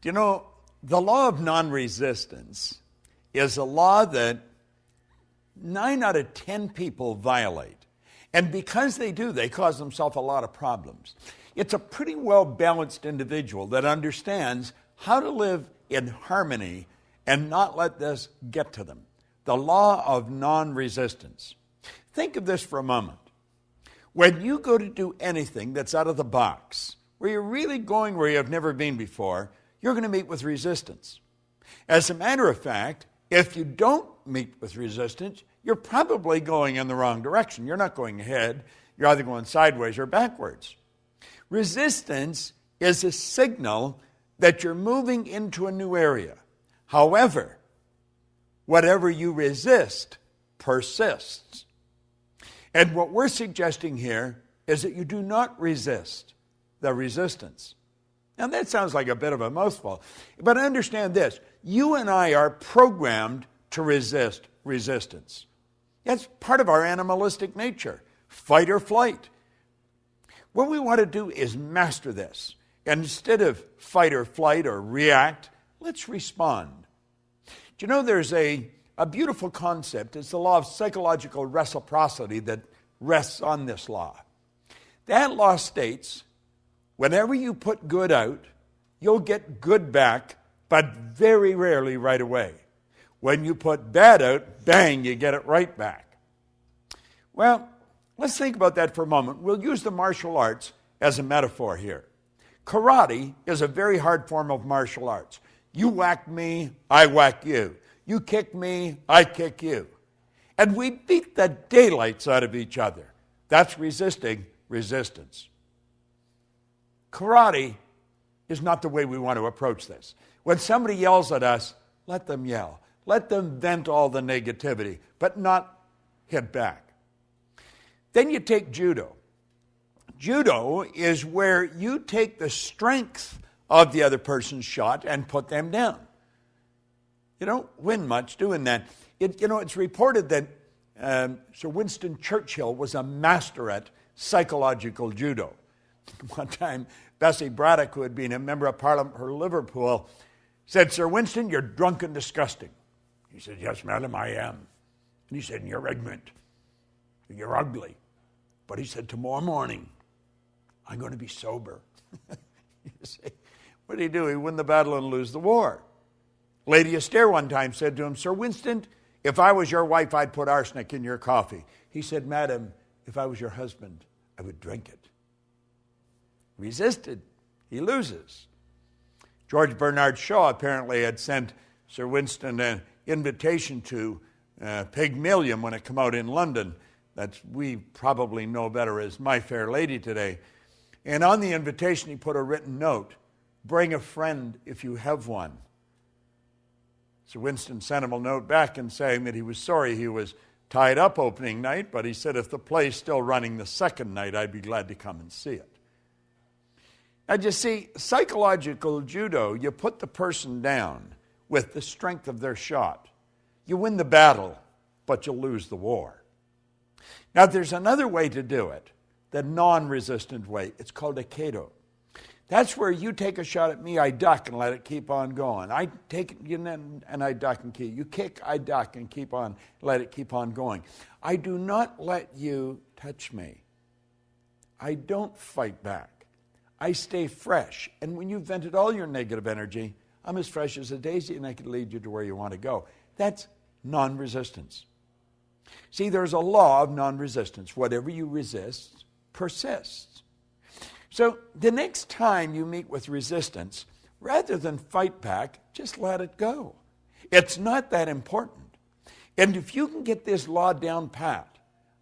You know, the law of non-resistance is a law that 9 out of 10 people violate. And because they do, they cause themselves a lot of problems. It's a pretty well-balanced individual that understands how to live in harmony and not let this get to them. The law of non-resistance. Think of this for a moment. When you go to do anything that's out of the box, where you're really going where you've never been before, you're going to meet with resistance. As a matter of fact, if you don't meet with resistance, you're probably going in the wrong direction. You're not going ahead. You're either going sideways or backwards. Resistance is a signal that you're moving into a new area. However, whatever you resist persists. And what we're suggesting here is that you do not resist the resistance. Now that sounds like a bit of a mouthful, but understand this. You and I are programmed to resist resistance. That's part of our animalistic nature, fight or flight. What we want to do is master this. And instead of fight or flight or react, let's respond. Do you know there's a beautiful concept? It's the law of psychological reciprocity that rests on this law. That law states, whenever you put good out, you'll get good back, but very rarely right away. When you put bad out, bang, you get it right back. Well, let's think about that for a moment. We'll use the martial arts as a metaphor here. Karate is a very hard form of martial arts. You whack me, I whack you. You kick me, I kick you. And we beat the daylights out of each other. That's resisting resistance. Karate is not the way we want to approach this. When somebody yells at us, let them yell. Let them vent all the negativity, but not hit back. Then you take judo. Judo is where you take the strength of the other person's shot and put them down. You don't win much doing that. It's reported that Sir Winston Churchill was a master at psychological judo. One time, Bessie Braddock, who had been a member of Parliament for Liverpool, said, Sir Winston, you're drunk and disgusting. He said, yes, madam, I am. And he said, you're ignorant. You're ugly. But he said, tomorrow morning, I'm going to be sober. You say, what did he do? He win the battle and lose the war. Lady Esther one time said to him, Sir Winston, if I was your wife, I'd put arsenic in your coffee. He said, madam, if I was your husband, I would drink it. Resisted. He loses. George Bernard Shaw apparently had sent Sir Winston an invitation to Pygmalion when it came out in London, that we probably know better as My Fair Lady today. And on the invitation he put a written note, bring a friend if you have one. Sir Winston sent him a note back and saying that he was sorry he was tied up opening night, but he said if the play's still running the second night, I'd be glad to come and see it. Now, you see, psychological judo, you put the person down with the strength of their shot. You win the battle, but you lose the war. Now, there's another way to do it, the non-resistant way. It's called aikido. That's where you take a shot at me, I duck and let it keep on going. I take it and I duck and keep. You kick, I duck and keep on, let it keep on going. I do not let you touch me. I don't fight back. I stay fresh. And when you've vented all your negative energy, I'm as fresh as a daisy and I can lead you to where you want to go. That's non-resistance. See, there's a law of non-resistance. Whatever you resist persists. So the next time you meet with resistance, rather than fight back, just let it go. It's not that important. And if you can get this law down pat,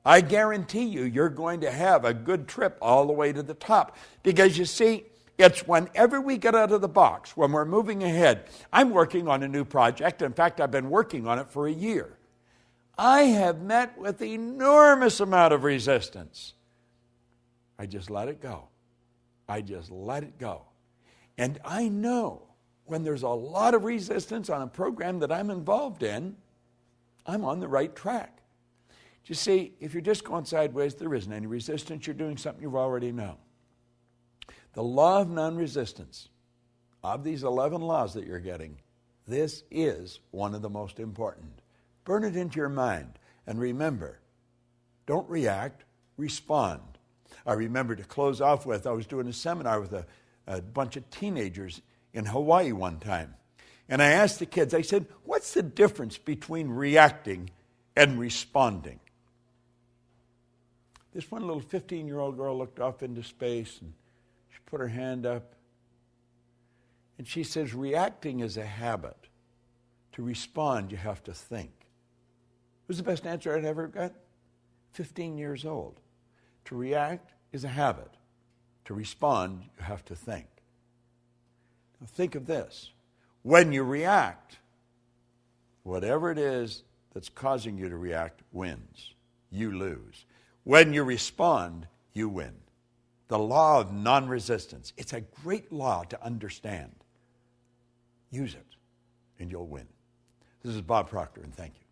I guarantee you, you're going to have a good trip all the way to the top. Because you see, it's whenever we get out of the box, when we're moving ahead. I'm working on a new project. In fact, I've been working on it for a year. I have met with enormous amount of resistance. I just let it go. I just let it go. And I know when there's a lot of resistance on a program that I'm involved in, I'm on the right track. You see, if you're just going sideways, there isn't any resistance. You're doing something you already know. The law of non-resistance. of these 11 laws that you're getting, this is one of the most important. Burn it into your mind. And remember, don't react, respond. I remember, to close off with, I was doing a seminar with a bunch of teenagers in Hawaii one time. And I asked the kids, I said, what's the difference between reacting and responding? This one little 15-year-old girl looked off into space and she put her hand up. And she says, reacting is a habit. To respond, you have to think. It was the best answer I'd ever got. 15 years old. To react is a habit. To respond, you have to think. Now think of this. When you react, whatever it is that's causing you to react wins. You lose. When you respond, you win. The law of non-resistance. It's a great law to understand. Use it, and you'll win. This is Bob Proctor, and thank you.